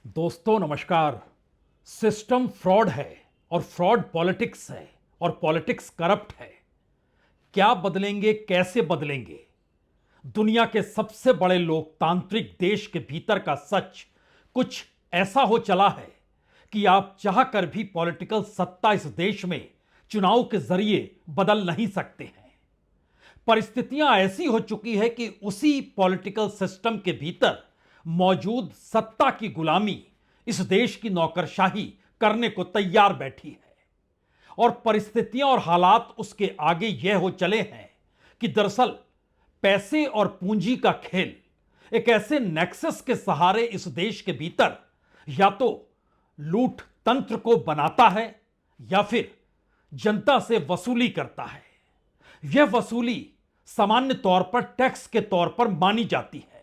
दोस्तों नमस्कार। System fraud है और फ्रॉड पॉलिटिक्स है और पॉलिटिक्स करप्ट है। क्या बदलेंगे, कैसे बदलेंगे? दुनिया के सबसे बड़े लोकतांत्रिक देश के भीतर का सच कुछ ऐसा हो चला है कि आप चाहकर भी पॉलिटिकल सत्ता इस देश में चुनाव के जरिए बदल नहीं सकते हैं। परिस्थितियां ऐसी हो चुकी है कि उसी पॉलिटिकल सिस्टम के भीतर मौजूद सत्ता की गुलामी इस देश की नौकरशाही करने को तैयार बैठी है। और परिस्थितियां और हालात उसके आगे यह हो चले हैं कि दरअसल पैसे और पूंजी का खेल एक ऐसे नेक्सस के सहारे इस देश के भीतर या तो लूट तंत्र को बनाता है या फिर जनता से वसूली करता है। यह वसूली सामान्य तौर पर टैक्स के तौर पर मानी जाती है,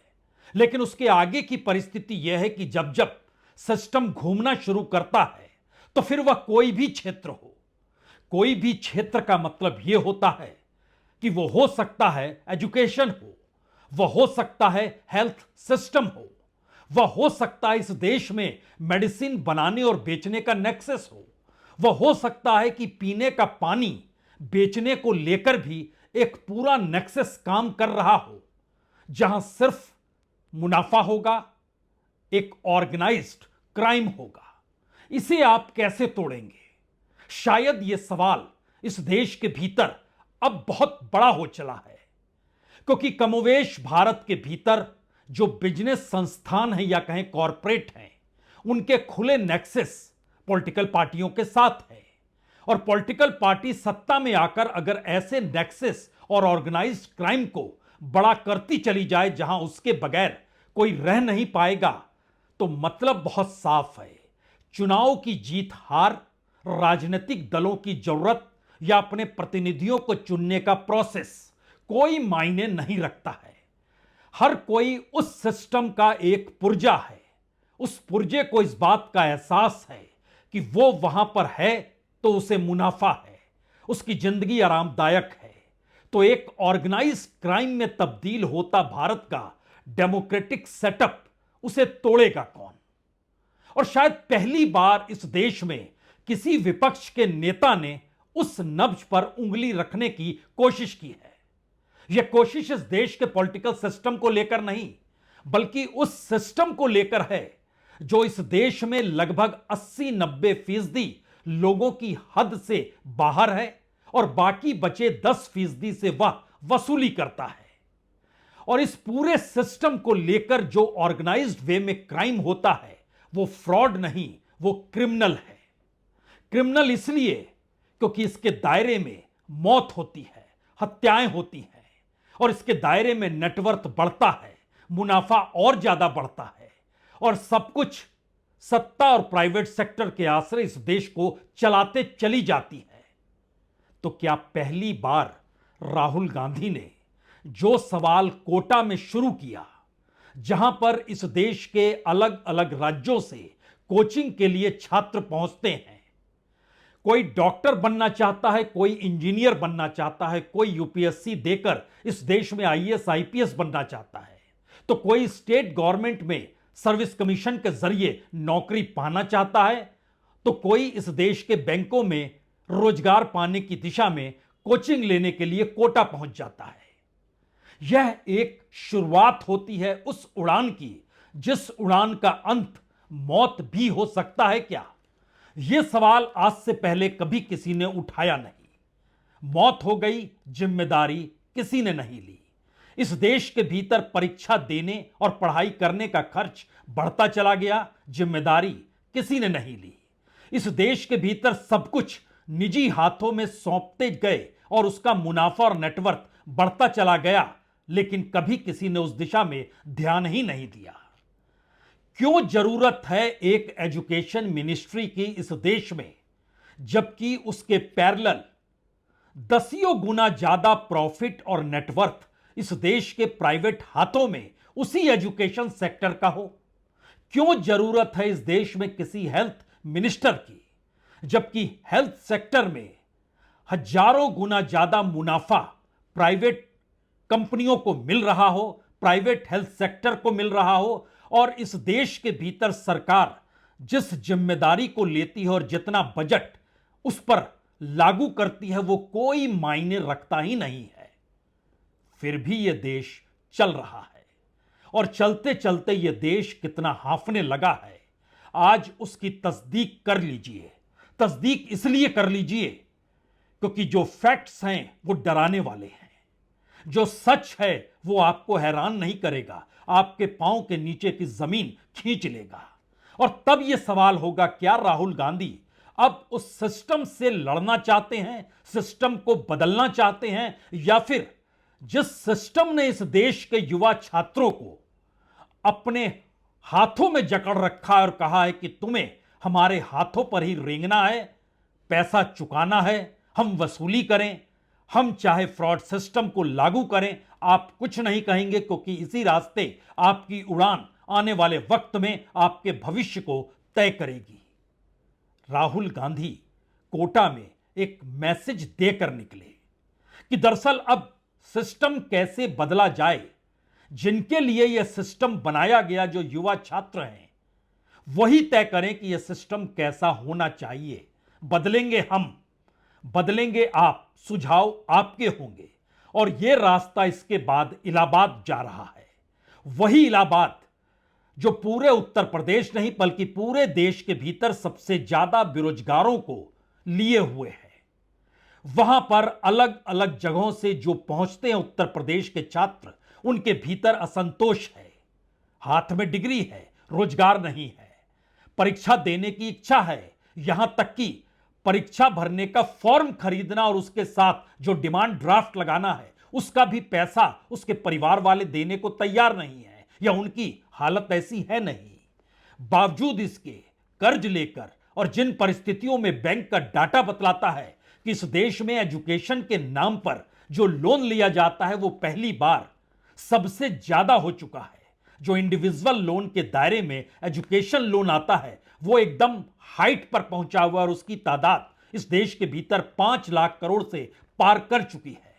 लेकिन उसके आगे की परिस्थिति यह है कि जब जब सिस्टम घूमना शुरू करता है तो फिर वह कोई भी क्षेत्र हो, कोई भी क्षेत्र का मतलब यह होता है कि वो हो सकता है एजुकेशन हो, वह हो सकता है हेल्थ सिस्टम हो, वह हो सकता है इस देश में मेडिसिन बनाने और बेचने का नेक्सस हो सकता है कि पीने का पानी बेचने को लेकर भी एक पूरा नेक्सस काम कर रहा हो, जहां सिर्फ मुनाफा होगा, एक ऑर्गेनाइज्ड क्राइम होगा। इसे आप कैसे तोड़ेंगे? शायद यह सवाल इस देश के भीतर अब बहुत बड़ा हो चला है, क्योंकि कमोवेश भारत के भीतर जो बिजनेस संस्थान है या कहें कॉरपोरेट हैं, उनके खुले नेक्सस पॉलिटिकल पार्टियों के साथ है। और पॉलिटिकल पार्टी सत्ता में आकर अगर ऐसे नेक्सस और ऑर्गेनाइज्ड क्राइम को बड़ा करती चली जाए जहां उसके बगैर कोई रह नहीं पाएगा, तो मतलब बहुत साफ है। चुनाव की जीत हार, राजनीतिक दलों की जरूरत या अपने प्रतिनिधियों को चुनने का प्रोसेस कोई मायने नहीं रखता है। हर कोई उस सिस्टम का एक पुर्जा है। उस पुर्जे को इस बात का एहसास है कि वो वहां पर है तो उसे मुनाफा है, उसकी जिंदगी आरामदायक है। तो एक ऑर्गेनाइज्ड क्राइम में तब्दील होता भारत का डेमोक्रेटिक सेटअप उसे तोड़ेगा कौन? और शायद पहली बार इस देश में किसी विपक्ष के नेता ने उस नब्ज पर उंगली रखने की कोशिश की है। यह कोशिश इस देश के पॉलिटिकल सिस्टम को लेकर नहीं, बल्कि उस सिस्टम को लेकर है जो इस देश में लगभग 80-90% लोगों की हद से बाहर है और बाकी बचे 10% से वह वसूली करता है। और इस पूरे सिस्टम को लेकर जो ऑर्गेनाइज्ड वे में क्राइम होता है वो फ्रॉड नहीं, वो क्रिमिनल है। क्रिमिनल इसलिए क्योंकि इसके दायरे में मौत होती है, हत्याएं होती हैं, और इसके दायरे में नेटवर्थ बढ़ता है, मुनाफा और ज्यादा बढ़ता है, और सब कुछ सत्ता और प्राइवेट सेक्टर के आश्रय इस देश को चलाते चली जाती है। तो क्या पहली बार राहुल गांधी ने जो सवाल कोटा में शुरू किया, जहां पर इस देश के अलग अलग राज्यों से कोचिंग के लिए छात्र पहुंचते हैं, कोई डॉक्टर बनना चाहता है, कोई इंजीनियर बनना चाहता है, कोई यूपीएससी देकर इस देश में आईएएस आईपीएस बनना चाहता है, तो कोई स्टेट गवर्नमेंट में सर्विस कमीशन के जरिए नौकरी पाना चाहता है, तो कोई इस देश के बैंकों में रोजगार पाने की दिशा में कोचिंग लेने के लिए कोटा पहुंच जाता है। यह एक शुरुआत होती है उस उड़ान की, जिस उड़ान का अंत मौत भी हो सकता है क्या? यह सवाल आज से पहले कभी किसी ने उठाया नहीं। मौत हो गई, जिम्मेदारी किसी ने नहीं ली। इस देश के भीतर परीक्षा देने और पढ़ाई करने का खर्च बढ़ता चला गया, जिम्मेदारी किसी ने नहीं ली। इस देश के भीतर सब कुछ निजी हाथों में सौंपते गए और उसका मुनाफा और नेटवर्थ बढ़ता चला गया, लेकिन कभी किसी ने उस दिशा में ध्यान ही नहीं दिया। क्यों जरूरत है एक एजुकेशन मिनिस्ट्री की इस देश में, जबकि उसके पैरेलल दसियों गुना ज्यादा प्रॉफिट और नेटवर्थ इस देश के प्राइवेट हाथों में उसी एजुकेशन सेक्टर का हो? क्यों जरूरत है इस देश में किसी हेल्थ मिनिस्टर की, जबकि हेल्थ सेक्टर में हजारों गुना ज्यादा मुनाफा प्राइवेट कंपनियों को मिल रहा हो, प्राइवेट हेल्थ सेक्टर को मिल रहा हो, और इस देश के भीतर सरकार जिस जिम्मेदारी को लेती है और जितना बजट उस पर लागू करती है वो कोई मायने रखता ही नहीं है। फिर भी यह देश चल रहा है और चलते चलते यह देश कितना हांफने लगा है, आज उसकी तस्दीक कर लीजिए। तस्दीक इसलिए कर लीजिए क्योंकि जो फैक्ट्स हैं वो डराने वाले हैं। जो सच है वो आपको हैरान नहीं करेगा, आपके पांव के नीचे की जमीन खींच लेगा। और तब यह सवाल होगा, क्या राहुल गांधी अब उस सिस्टम से लड़ना चाहते हैं, सिस्टम को बदलना चाहते हैं, या फिर जिस सिस्टम ने इस देश के युवा छात्रों को अपने हाथों में जकड़ रखा है और कहा है कि तुम्हें हमारे हाथों पर ही रेंगना है, पैसा चुकाना है, हम वसूली करें, हम चाहे फ्रॉड सिस्टम को लागू करें, आप कुछ नहीं कहेंगे क्योंकि इसी रास्ते आपकी उड़ान आने वाले वक्त में आपके भविष्य को तय करेगी। राहुल गांधी कोटा में एक मैसेज देकर निकले कि दरअसल अब सिस्टम कैसे बदला जाए। जिनके लिए यह सिस्टम बनाया गया, जो युवा छात्र हैं, वही तय करें कि यह सिस्टम कैसा होना चाहिए। बदलेंगे हम, बदलेंगे आप, सुझाव आपके होंगे। और यह रास्ता इसके बाद इलाहाबाद जा रहा है। वही इलाहाबाद जो पूरे उत्तर प्रदेश नहीं बल्कि पूरे देश के भीतर सबसे ज्यादा बेरोजगारों को लिए हुए है। वहां पर अलग अलग जगहों से जो पहुंचते हैं उत्तर प्रदेश के छात्र, उनके भीतर असंतोष है, हाथ में डिग्री है, रोजगार नहीं है, परीक्षा देने की इच्छा है, यहां तक कि परीक्षा भरने का फॉर्म खरीदना और उसके साथ जो डिमांड ड्राफ्ट लगाना है उसका भी पैसा उसके परिवार वाले देने को तैयार नहीं है, या उनकी हालत ऐसी है नहीं। बावजूद इसके कर्ज लेकर, और जिन परिस्थितियों में बैंक का डाटा बतलाता है कि इस देश में एजुकेशन के नाम पर जो लोन लिया जाता है वो पहली बार सबसे ज्यादा हो चुका है। जो इंडिविजुअल लोन के दायरे में एजुकेशन लोन आता है वो एकदम हाइट पर पहुंचा हुआ और उसकी तादाद इस देश के भीतर 5 लाख करोड़ से पार कर चुकी है।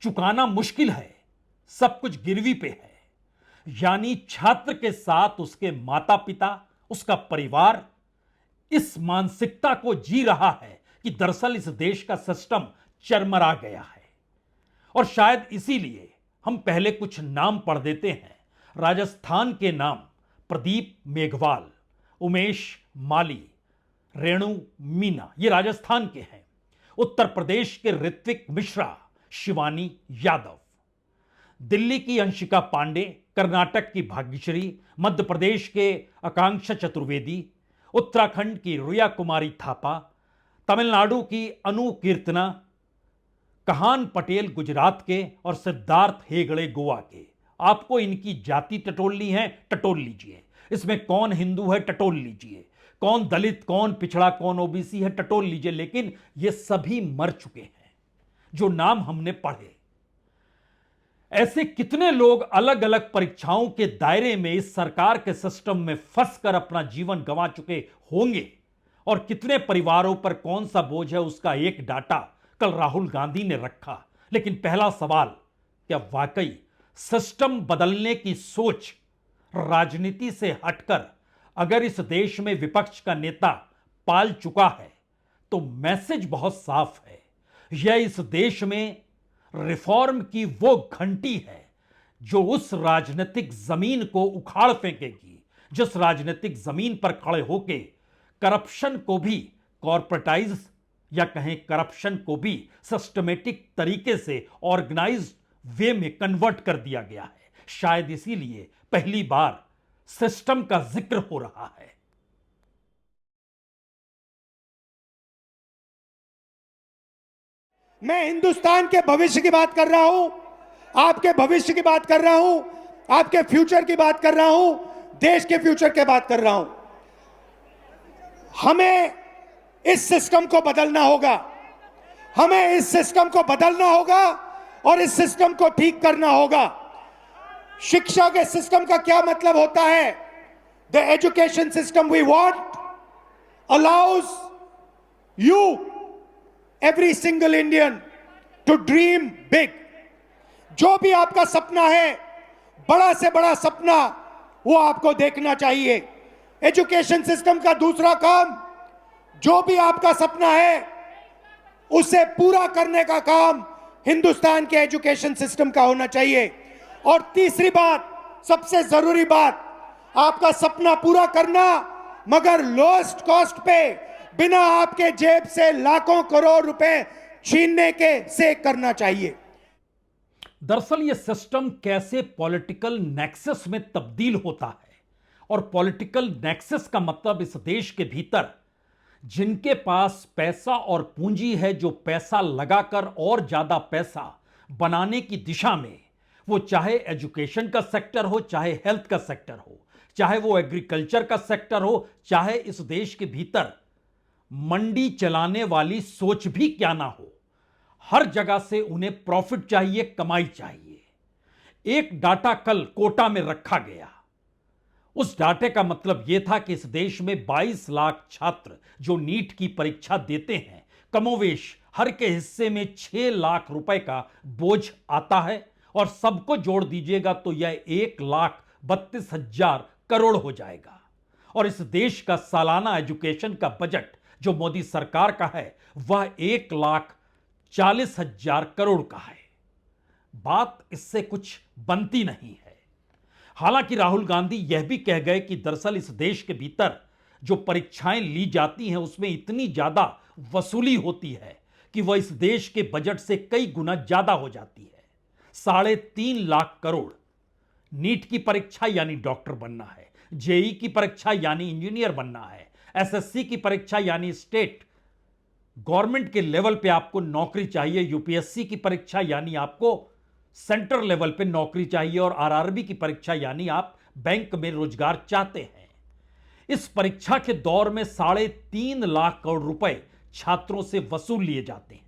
चुकाना मुश्किल है, सब कुछ गिरवी पे है। यानी छात्र के साथ उसके माता पिता, उसका परिवार इस मानसिकता को जी रहा है कि दरअसल इस देश का सिस्टम चरमरा गया है। और शायद इसीलिए हम पहले कुछ नाम पढ़ देते हैं। राजस्थान के नाम प्रदीप मेघवाल, उमेश माली, रेणु मीना, ये राजस्थान के हैं। उत्तर प्रदेश के ऋत्विक मिश्रा, शिवानी यादव, दिल्ली की अंशिका पांडे, कर्नाटक की भाग्यश्री, मध्य प्रदेश के आकांक्षा चतुर्वेदी, उत्तराखंड की रुया कुमारी थापा, तमिलनाडु की अनु कीर्तना, कहान पटेल गुजरात के, और सिद्धार्थ हेगड़े गोवा के। आपको इनकी जाति टटोलनी है, टटोल लीजिए। इसमें कौन हिंदू है, टटोल लीजिए। कौन दलित, कौन पिछड़ा, कौन ओबीसी है, टटोल लीजिए। लेकिन ये सभी मर चुके हैं जो नाम हमने पढ़े। ऐसे कितने लोग अलग अलग परीक्षाओं के दायरे में इस सरकार के सिस्टम में फंसकर अपना जीवन गंवा चुके होंगे, और कितने परिवारों पर कौन सा बोझ है उसका एक डाटा कल राहुल गांधी ने रखा। लेकिन पहला सवाल, क्या वाकई सिस्टम बदलने की सोच राजनीति से हटकर अगर इस देश में विपक्ष का नेता पाल चुका है तो मैसेज बहुत साफ है। यह इस देश में रिफॉर्म की वो घंटी है जो उस राजनीतिक जमीन को उखाड़ फेंकेगी, जिस राजनीतिक जमीन पर खड़े होके करप्शन को भी कॉर्पोरेटाइज, या कहें करप्शन को भी सिस्टमेटिक तरीके से ऑर्गेनाइज्ड वे में कन्वर्ट कर दिया गया है। शायद इसीलिए पहली बार सिस्टम का जिक्र हो रहा है। मैं हिंदुस्तान के भविष्य की बात कर रहा हूं, आपके भविष्य की बात कर रहा हूं, आपके फ्यूचर की बात कर रहा हूं, देश के फ्यूचर की बात कर रहा हूं। हमें इस सिस्टम को बदलना होगा, हमें इस सिस्टम को बदलना होगा और इस सिस्टम को ठीक करना होगा। शिक्षा के सिस्टम का क्या मतलब होता है? The education system we want allows you, every single Indian, to dream big. जो भी आपका सपना है, बड़ा से बड़ा सपना, वो आपको देखना चाहिए। एजुकेशन सिस्टम का दूसरा काम, जो भी आपका सपना है उसे पूरा करने का काम हिंदुस्तान के एजुकेशन सिस्टम का होना चाहिए। और तीसरी बात, सबसे जरूरी बात, आपका सपना पूरा करना मगर लोएस्ट कॉस्ट पे, बिना आपके जेब से लाखों करोड़ रुपए छीनने के से करना चाहिए। दरअसल यह सिस्टम कैसे पॉलिटिकल नेक्सस में तब्दील होता है, और पॉलिटिकल नेक्सस का मतलब इस देश के भीतर जिनके पास पैसा और पूंजी है, जो पैसा लगाकर और ज्यादा पैसा बनाने की दिशा में, वो चाहे एजुकेशन का सेक्टर हो, चाहे हेल्थ का सेक्टर हो, चाहे वो एग्रीकल्चर का सेक्टर हो, चाहे इस देश के भीतर मंडी चलाने वाली सोच भी क्या ना हो, हर जगह से उन्हें प्रॉफिट चाहिए, कमाई चाहिए। एक डाटा कल कोटा में रखा गया। उस डाटे का मतलब यह था कि इस देश में 22 लाख छात्र जो नीट की परीक्षा देते हैं, कमोवेश हर के हिस्से में 6 लाख रुपए का बोझ आता है, और सबको जोड़ दीजिएगा तो यह 1,32,000 करोड़ हो जाएगा। और इस देश का सालाना एजुकेशन का बजट जो मोदी सरकार का है वह 1,40,000 करोड़ का है। बात इससे कुछ बनती नहीं है। हालांकि राहुल गांधी यह भी कह गए कि दरअसल इस देश के भीतर जो परीक्षाएं ली जाती हैं उसमें इतनी ज्यादा वसूली होती है कि वह इस देश के बजट से कई गुना ज्यादा हो जाती है। 3.5 लाख करोड़ नीट की परीक्षा यानी डॉक्टर बनना है, जेई की परीक्षा यानी इंजीनियर बनना है, एसएससी की परीक्षा यानी स्टेट गवर्नमेंट के लेवल पे आपको नौकरी चाहिए, यूपीएससी की परीक्षा यानी आपको सेंटर लेवल पे नौकरी चाहिए, और आरआरबी की परीक्षा यानी आप बैंक में रोजगार चाहते हैं। इस परीक्षा के दौर में 3.5 लाख करोड़ रुपए छात्रों से वसूल लिए जाते हैं,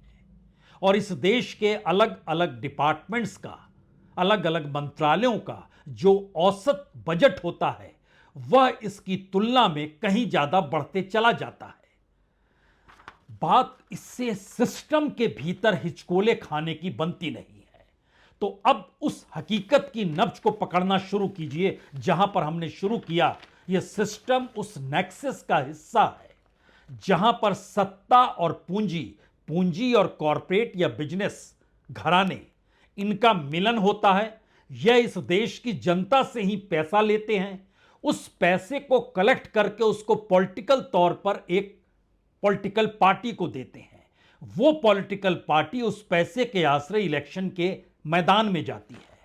और इस देश के अलग अलग डिपार्टमेंट्स का, अलग अलग मंत्रालयों का जो औसत बजट होता है वह इसकी तुलना में कहीं ज्यादा बढ़ते चला जाता है। बात इससे सिस्टम के भीतर हिचकोले खाने की बनती नहीं है। तो अब उस हकीकत की नब्ज को पकड़ना शुरू कीजिए जहां पर हमने शुरू किया। यह सिस्टम उस नेक्सस का हिस्सा है जहां पर सत्ता और पूंजी, पूंजी और कॉरपोरेट या बिजनेस घराने, इनका मिलन होता है। यह इस देश की जनता से ही पैसा लेते हैं, उस पैसे को कलेक्ट करके उसको पॉलिटिकल तौर पर एक पॉलिटिकल पार्टी को देते हैं। वो पॉलिटिकल पार्टी उस पैसे के आश्रय इलेक्शन के मैदान में जाती है,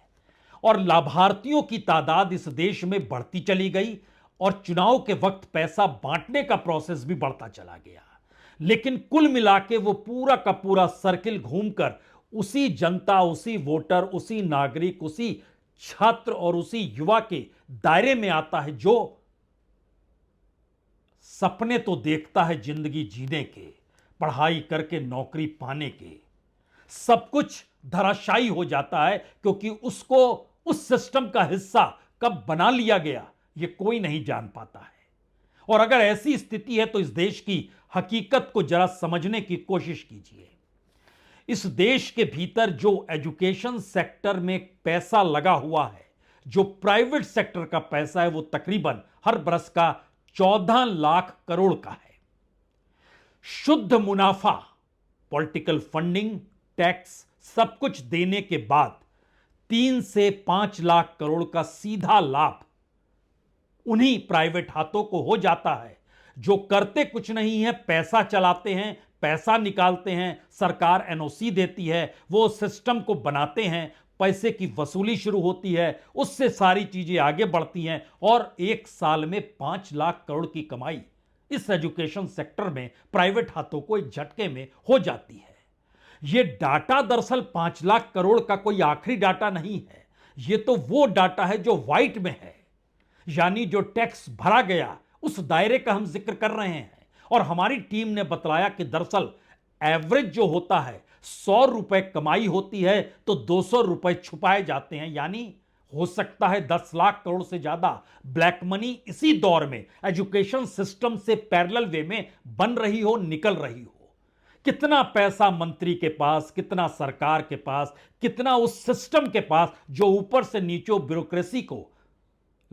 और लाभार्थियों की तादाद इस देश में बढ़ती चली गई, और चुनाव के वक्त पैसा बांटने का प्रोसेस भी बढ़ता चला गया। लेकिन कुल मिला के वो पूरा का पूरा सर्किल घूमकर उसी जनता, उसी वोटर, उसी नागरिक, उसी छात्र और उसी युवा के दायरे में आता है जो सपने तो देखता है जिंदगी जीने के, पढ़ाई करके नौकरी पाने के। सब कुछ धराशायी हो जाता है क्योंकि उसको उस सिस्टम का हिस्सा कब बना लिया गया ये कोई नहीं जान पाता है। और अगर ऐसी स्थिति है तो इस देश की हकीकत को जरा समझने की कोशिश कीजिए। इस देश के भीतर जो एजुकेशन सेक्टर में पैसा लगा हुआ है, जो प्राइवेट सेक्टर का पैसा है, वो तकरीबन हर बरस का 14 लाख करोड़ का है। शुद्ध मुनाफा, पॉलिटिकल फंडिंग, टैक्स सब कुछ देने के बाद 3 से 5 लाख करोड़ का सीधा लाभ उन्हीं प्राइवेट हाथों को हो जाता है जो करते कुछ नहीं है, पैसा चलाते हैं, पैसा निकालते हैं, सरकार एनओसी देती है, वो सिस्टम को बनाते हैं, पैसे की वसूली शुरू होती है, उससे सारी चीजें आगे बढ़ती हैं, और एक साल में 5 लाख करोड़ की कमाई इस एजुकेशन सेक्टर में प्राइवेट हाथों को एक झटके में हो जाती है। यह डाटा दरअसल 5 लाख करोड़ का कोई आखिरी डाटा नहीं है, यह तो वो डाटा है जो व्हाइट में है, यानी जो टैक्स भरा गया उस दायरे का हम जिक्र कर रहे हैं। और हमारी टीम ने बतलाया कि दरअसल एवरेज जो होता है 100 रुपए कमाई होती है तो 200 रुपए छुपाए जाते हैं, यानी हो सकता है 10 लाख करोड़ से ज्यादा ब्लैक मनी इसी दौर में एजुकेशन सिस्टम से पैरेलल वे में बन रही हो, निकल रही हो। कितना पैसा मंत्री के पास, कितना सरकार के पास, कितना उस सिस्टम के पास जो ऊपर से नीचे ब्यूरोक्रेसी को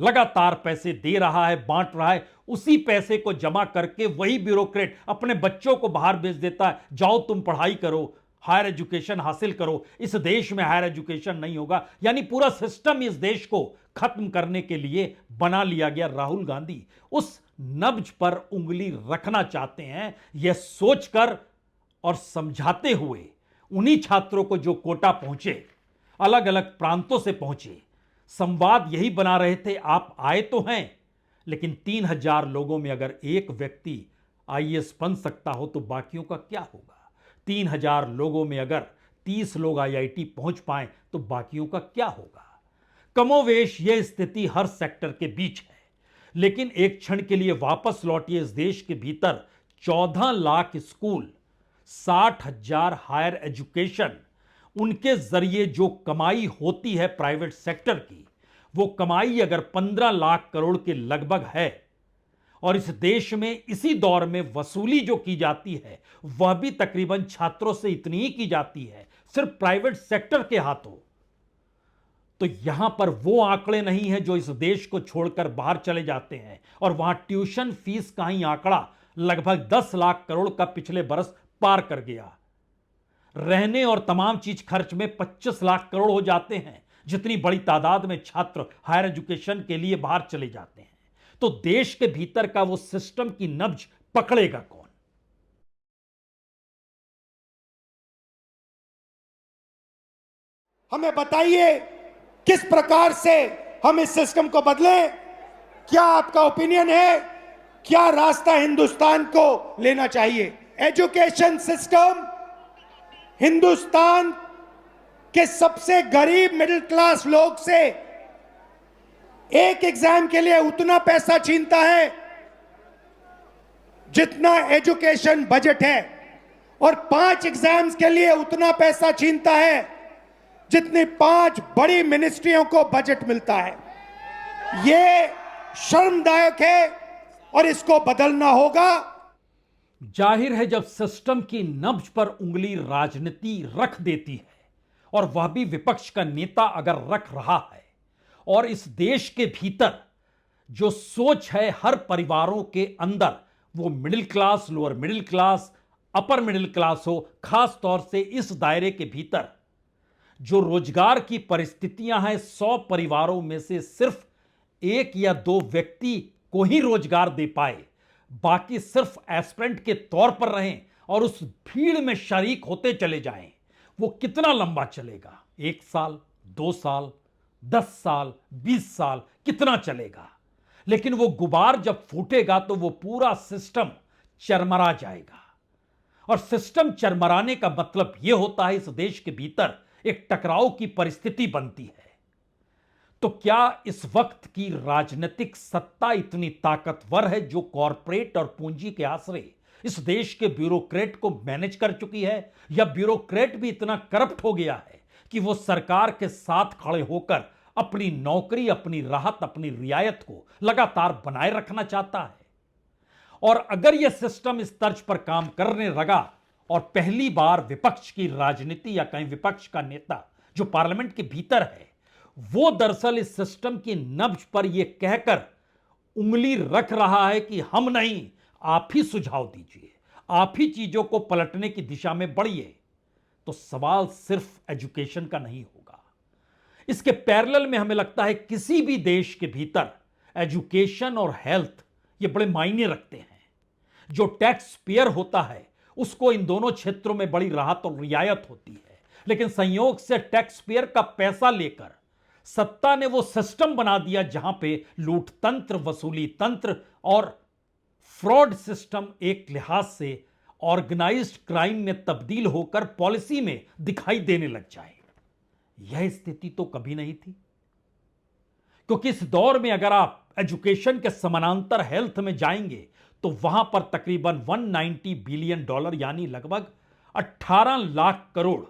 लगातार पैसे दे रहा है, बांट रहा है। उसी पैसे को जमा करके वही ब्यूरोक्रेट अपने बच्चों को बाहर भेज देता है, जाओ तुम पढ़ाई करो, हायर एजुकेशन हासिल करो। इस देश में हायर एजुकेशन नहीं होगा। यानी पूरा सिस्टम इस देश को खत्म करने के लिए बना लिया गया। राहुल गांधी उस नब्ज पर उंगली रखना चाहते हैं, यह सोचकर और समझाते हुए उन्हीं छात्रों को जो कोटा पहुंचे, अलग अलग प्रांतों से पहुंचे, संवाद यही बना रहे थे, आप आए तो हैं, लेकिन 3000 लोगों में अगर एक व्यक्ति आईएएस बन सकता हो तो बाकियों का क्या होगा? 3000 लोगों में अगर 30 लोग आईआईटी पहुंच पाए तो बाकियों का क्या होगा? कमोवेश यह स्थिति हर सेक्टर के बीच है। लेकिन एक क्षण के लिए वापस लौटिए इस देश के भीतर 14 लाख स्कूल, 60,000 हायर एजुकेशन, उनके जरिए जो कमाई होती है प्राइवेट सेक्टर की, वो कमाई अगर 15 लाख करोड़ के लगभग है, और इस देश में इसी दौर में वसूली जो की जाती है वह भी तकरीबन छात्रों से इतनी ही की जाती है, सिर्फ प्राइवेट सेक्टर के हाथों, तो यहां पर वो आंकड़े नहीं है जो इस देश को छोड़कर बाहर चले जाते हैं। और वहां ट्यूशन फीस का ही आंकड़ा लगभग 10 लाख करोड़ का पिछले बरस पार कर गया। रहने और तमाम चीज खर्च में 25 लाख करोड़ हो जाते हैं, जितनी बड़ी तादाद में छात्र हायर एजुकेशन के लिए बाहर चले जाते हैं। तो देश के भीतर का वो सिस्टम की नब्ज पकड़ेगा कौन? हमें बताइए किस प्रकार से हम इस सिस्टम को बदलें। क्या आपका ओपिनियन है? क्या रास्ता हिंदुस्तान को लेना चाहिए? एजुकेशन सिस्टम हिंदुस्तान के सबसे गरीब मिडिल क्लास लोग से एक एग्जाम के लिए उतना पैसा छीनता है जितना एजुकेशन बजट है, और 5 एग्जाम्स के लिए उतना पैसा छीनता है जितनी 5 बड़ी मिनिस्ट्रियों को बजट मिलता है। यह शर्मदायक है और इसको बदलना होगा। जाहिर है जब सिस्टम की नब्ज पर उंगली राजनीति रख देती है, और वह भी विपक्ष का नेता अगर रख रहा है, और इस देश के भीतर जो सोच है हर परिवारों के अंदर, वो middle class, lower middle class, upper middle class हो, खास तौर से इस दायरे के भीतर जो रोजगार की परिस्थितियां हैं, 100 परिवारों में से सिर्फ 1 या 2 व्यक्ति को ही रोजगार दे पाए, बाकी सिर्फ एस्पिरेंट के तौर पर रहें और उस भीड़ में शरीक होते चले जाएं, वो कितना लंबा चलेगा? 1 साल, 2 साल, 10 साल, 20 साल, कितना चलेगा? लेकिन वो गुबार जब फूटेगा तो वो पूरा सिस्टम चरमरा जाएगा। और सिस्टम चरमराने का मतलब यह होता है इस देश के भीतर एक टकराव की परिस्थिति बनती है। तो क्या इस वक्त की राजनीतिक सत्ता इतनी ताकतवर है जो कॉरपोरेट और पूंजी के आश्रय इस देश के ब्यूरोक्रेट को मैनेज कर चुकी है, या ब्यूरोक्रेट भी इतना करप्ट हो गया है कि वो सरकार के साथ खड़े होकर अपनी नौकरी, अपनी राहत, अपनी रियायत को लगातार बनाए रखना चाहता है? और अगर यह सिस्टम इस तर्ज पर काम करने लगा और पहली बार विपक्ष की राजनीति या कहीं विपक्ष का नेता जो पार्लियामेंट के भीतर है, वो दरअसल इस सिस्टम की नब्ज पर यह कहकर उंगली रख रहा है कि हम नहीं, आप ही सुझाव दीजिए, आप ही चीजों को पलटने की दिशा में बढ़िए, तो सवाल सिर्फ एजुकेशन का नहीं होगा। इसके पैरेलल में हमें लगता है किसी भी देश के भीतर एजुकेशन और हेल्थ ये बड़े मायने रखते हैं। जो टैक्स पेयर होता है उसको इन दोनों क्षेत्रों में बड़ी राहत और रियायत होती है, लेकिन संयोग से टैक्स पेयर का पैसा लेकर सत्ता ने वो सिस्टम बना दिया जहां पे लूट तंत्र, वसूली तंत्र और फ्रॉड सिस्टम एक लिहाज से ऑर्गेनाइज्ड क्राइम में तब्दील होकर पॉलिसी में दिखाई देने लग जाए। यह स्थिति तो कभी नहीं थी, क्योंकि इस दौर में अगर आप एजुकेशन के समानांतर हेल्थ में जाएंगे तो वहां पर तकरीबन $190 बिलियन यानी लगभग 18 लाख करोड़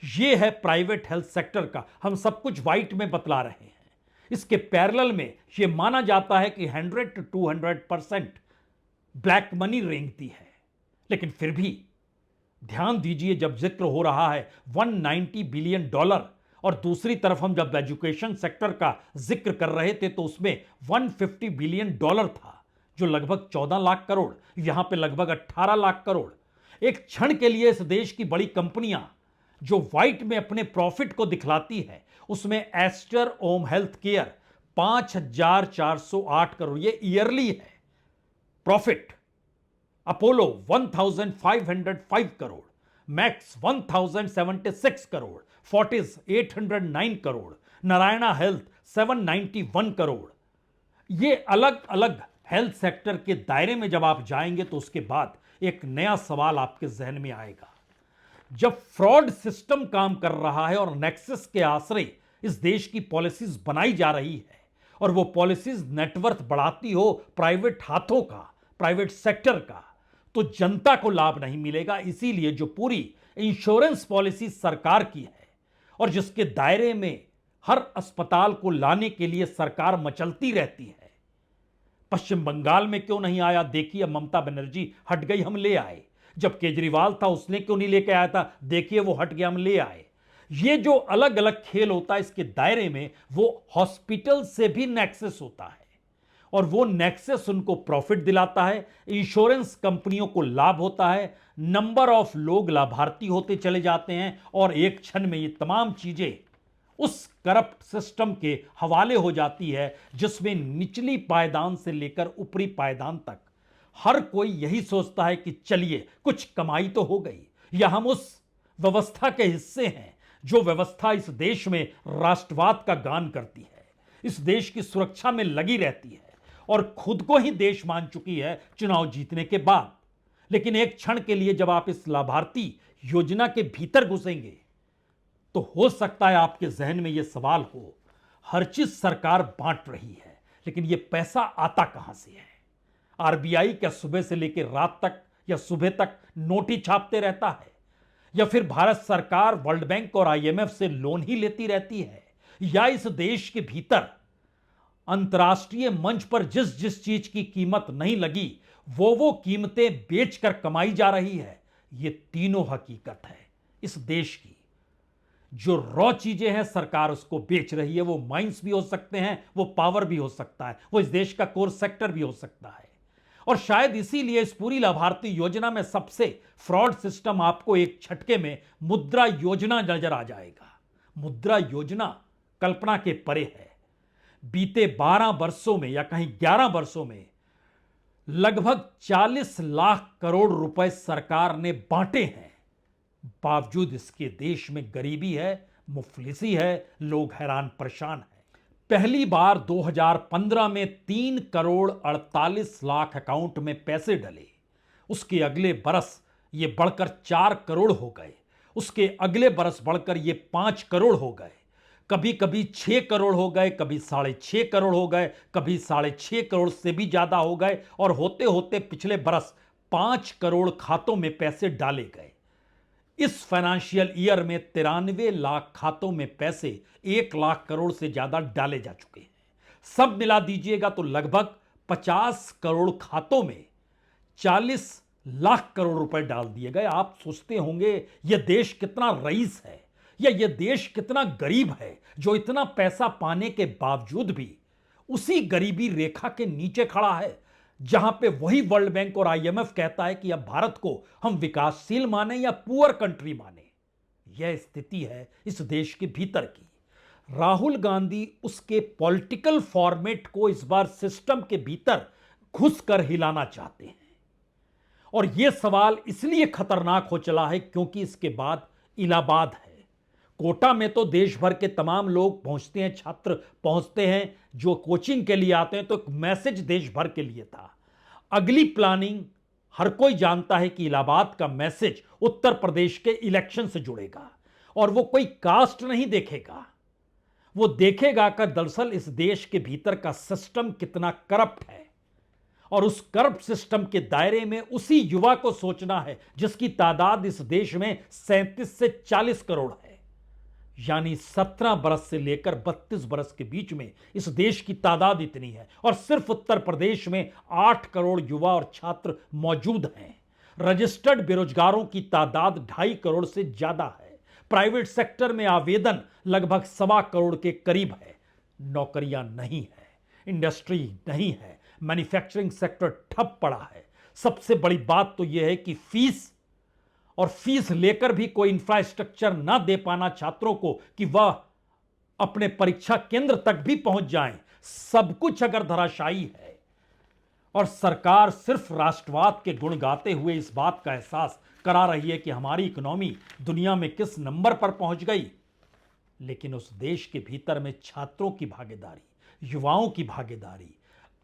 ये है प्राइवेट हेल्थ सेक्टर का। हम सब कुछ व्हाइट में बतला रहे हैं। इसके पैरेलल में यह माना जाता है कि 100 to 200% ब्लैक मनी रेंगती है, लेकिन फिर भी ध्यान दीजिए जब जिक्र हो रहा है $190 बिलियन और दूसरी तरफ हम जब एजुकेशन सेक्टर का जिक्र कर रहे थे तो उसमें 150 बिलियन डॉलर था, जो लगभग 14 लाख करोड़, यहां पे लगभग 18 लाख करोड़। एक क्षण के लिए इस देश की बड़ी कंपनियां जो व्हाइट में अपने प्रॉफिट को दिखलाती है, उसमें एस्टर ओम हेल्थ केयर 5,408 करोड़, ये ईयरली है profit. Apollo 1,505 crore, max 1,076 crore, Fortis 809 crore, Narayana health 791 crore. ये अलग अलग हेल्थ सेक्टर के दायरे में जब आप जाएंगे तो उसके बाद एक नया सवाल आपके जहन में आएगा। जब फ्रॉड सिस्टम काम कर रहा है और नेक्सस के आश्रय इस देश की पॉलिसीज बनाई जा रही है और वो पॉलिसीज नेटवर्थ बढ़ाती हो प्राइवेट हाथों का, प्राइवेट सेक्टर का, तो जनता को लाभ नहीं मिलेगा। इसीलिए जो पूरी इंश्योरेंस पॉलिसी सरकार की है और जिसके दायरे में हर अस्पताल को लाने के लिए सरकार मचलती रहती है, पश्चिम बंगाल में क्यों नहीं आया? देखिए ममता बनर्जी हट गई, हम ले आए। जब केजरीवाल था उसने क्यों नहीं लेके आया था? देखिए वो हट गया, हम ले आए। ये जो अलग अलग खेल होता है, इसके दायरे में वो हॉस्पिटल से भी नेक्सस होता है और वो नेक्सस उनको प्रॉफिट दिलाता है, इंश्योरेंस कंपनियों को लाभ होता है, नंबर ऑफ लोग लाभार्थी होते चले जाते हैं और एक क्षण में ये तमाम चीजें उस करप्ट सिस्टम के हवाले हो जाती है जिसमें निचली पायदान से लेकर ऊपरी पायदान तक हर कोई यही सोचता है कि चलिए कुछ कमाई तो हो गई, या हम उस व्यवस्था के हिस्से हैं जो व्यवस्था इस देश में राष्ट्रवाद का गान करती है, इस देश की सुरक्षा में लगी रहती है और खुद को ही देश मान चुकी है चुनाव जीतने के बाद। लेकिन एक क्षण के लिए जब आप इस लाभार्थी योजना के भीतर घुसेंगे तो हो सकता है आपके जहन में यह सवाल हो, हर चीज सरकार बांट रही है लेकिन यह पैसा आता कहां से है? आरबीआई क्या सुबह से लेकर रात तक या सुबह तक नोट ही छापते रहता है? या फिर भारत सरकार वर्ल्ड बैंक और आईएमएफ से लोन ही लेती रहती है? या इस देश के भीतर अंतर्राष्ट्रीय मंच पर जिस जिस चीज की कीमत नहीं लगी वो कीमतें बेचकर कमाई जा रही है? ये तीनों हकीकत है इस देश की। जो रॉ चीजें हैं सरकार उसको बेच रही है, वो माइंस भी हो सकते हैं, वो पावर भी हो सकता है, वो इस देश का कोर सेक्टर भी हो सकता है। और शायद इसीलिए इस पूरी लाभार्थी योजना में सबसे फ्रॉड सिस्टम आपको एक झटके में मुद्रा योजना नजर आ जाएगा। मुद्रा योजना कल्पना के परे है। बीते 12 वर्षों में या कहीं 11 वर्षों में लगभग 40 लाख करोड़ रुपए सरकार ने बांटे हैं। बावजूद इसके देश में गरीबी है, मुफलिसी है, लोग हैरान परेशान हैं। पहली बार 2015 में 3 करोड़ 48 लाख अकाउंट में पैसे डले, उसके अगले बरस ये बढ़कर 4 करोड़ हो गए, उसके अगले बरस बढ़कर ये 5 करोड़ हो गए, कभी कभी 6 करोड़ हो गए, कभी 6.5 करोड़ हो गए, कभी 6.5 करोड़ से भी ज्यादा हो गए और होते होते पिछले बरस 5 करोड़ खातों में पैसे डाले गए। इस फाइनेंशियल ईयर में 93 लाख खातों में पैसे 1 लाख करोड़ से ज्यादा डाले जा चुके हैं। सब मिला दीजिएगा तो लगभग 50 करोड़ खातों में 40 लाख करोड़ रुपए डाल दिए गए। आप सोचते होंगे यह देश कितना रईस है या यह देश कितना गरीब है जो इतना पैसा पाने के बावजूद भी उसी गरीबी रेखा के नीचे खड़ा है, जहां पे वही वर्ल्ड बैंक और आईएमएफ कहता है कि अब भारत को हम विकासशील माने या पुअर कंट्री माने। यह स्थिति है इस देश के भीतर की। राहुल गांधी उसके पॉलिटिकल फॉर्मेट को इस बार सिस्टम के भीतर घुसकर हिलाना चाहते हैं और यह सवाल इसलिए खतरनाक हो चला है क्योंकि इसके बाद इलाहाबाद है। कोटा में तो देश भर के तमाम लोग पहुंचते हैं, छात्र पहुंचते हैं जो कोचिंग के लिए आते हैं, तो एक मैसेज देश भर के लिए था। अगली प्लानिंग हर कोई जानता है कि इलाहाबाद का मैसेज उत्तर प्रदेश के इलेक्शन से जुड़ेगा और वो कोई कास्ट नहीं देखेगा, वो देखेगा कि दरअसल इस देश के भीतर का सिस्टम कितना करप्ट है और उस करप्ट सिस्टम के दायरे में उसी युवा को सोचना है जिसकी तादाद इस देश में 37 से 40 करोड़ है। यानी 17 बरस से लेकर 32 बरस के बीच में इस देश की तादाद इतनी है और सिर्फ उत्तर प्रदेश में 8 करोड़ युवा और छात्र मौजूद हैं। रजिस्टर्ड बेरोजगारों की तादाद 2.5 करोड़ से ज्यादा है। प्राइवेट सेक्टर में आवेदन लगभग 1.25 करोड़ के करीब है। नौकरियां नहीं है, इंडस्ट्री नहीं है, मैन्युफैक्चरिंग सेक्टर ठप पड़ा है। सबसे बड़ी बात तो यह है कि फीस लेकर भी कोई इंफ्रास्ट्रक्चर ना दे पाना छात्रों को कि वह अपने परीक्षा केंद्र तक भी पहुंच जाएं। सब कुछ अगर धराशायी है और सरकार सिर्फ राष्ट्रवाद के गुण गाते हुए इस बात का एहसास करा रही है कि हमारी इकोनॉमी दुनिया में किस नंबर पर पहुंच गई, लेकिन उस देश के भीतर में छात्रों की भागीदारी, युवाओं की भागीदारी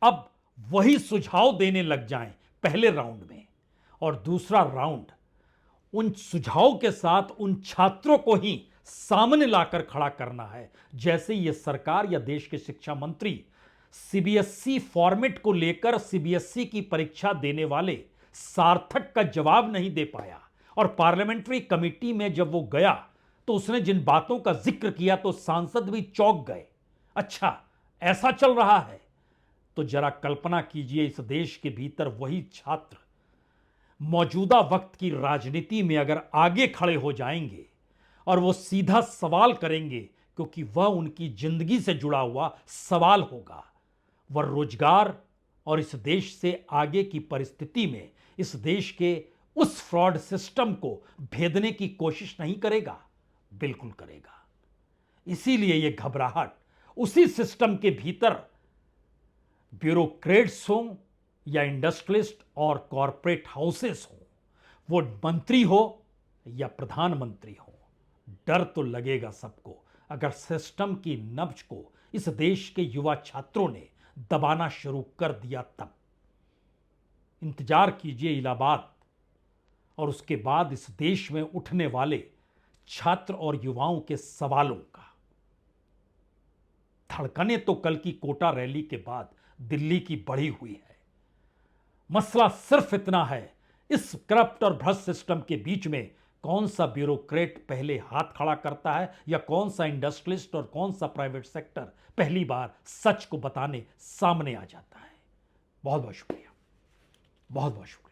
अब वही सुझाव देने लग जाएं पहले राउंड में, और दूसरा राउंड उन सुझाव के साथ उन छात्रों को ही सामने लाकर खड़ा करना है। जैसे ये सरकार या देश के शिक्षा मंत्री सीबीएसई फॉर्मेट को लेकर सीबीएसई की परीक्षा देने वाले सार्थक का जवाब नहीं दे पाया, और पार्लियामेंट्री कमेटी में जब वो गया तो उसने जिन बातों का जिक्र किया तो सांसद भी चौंक गए। अच्छा, ऐसा चल रहा है? तो जरा कल्पना कीजिए, इस देश के भीतर वही छात्र मौजूदा वक्त की राजनीति में अगर आगे खड़े हो जाएंगे और वो सीधा सवाल करेंगे, क्योंकि वह उनकी जिंदगी से जुड़ा हुआ सवाल होगा। वह रोजगार और इस देश से आगे की परिस्थिति में इस देश के उस फ्रॉड सिस्टम को भेदने की कोशिश नहीं करेगा, बिल्कुल करेगा। इसीलिए यह घबराहट उसी सिस्टम के भीतर ब्यूरोक्रेट्स हों या इंडस्ट्रियलिस्ट और कॉरपोरेट हाउसेस हों, वो मंत्री हो या प्रधानमंत्री हो, डर तो लगेगा सबको अगर सिस्टम की नब्ज को इस देश के युवा छात्रों ने दबाना शुरू कर दिया तब। इंतजार कीजिए इलाहाबाद और उसके बाद इस देश में उठने वाले छात्र और युवाओं के सवालों का। धड़कने तो कल की कोटा रैली के बाद दिल्ली की बढ़ी हुई है। मसला सिर्फ इतना है, इस करप्ट और भ्रष्ट सिस्टम के बीच में कौन सा ब्यूरोक्रेट पहले हाथ खड़ा करता है या कौन सा इंडस्ट्रियलिस्ट और कौन सा प्राइवेट सेक्टर पहली बार सच को बताने सामने आ जाता है। बहुत बहुत शुक्रिया, बहुत बहुत शुक्रिया।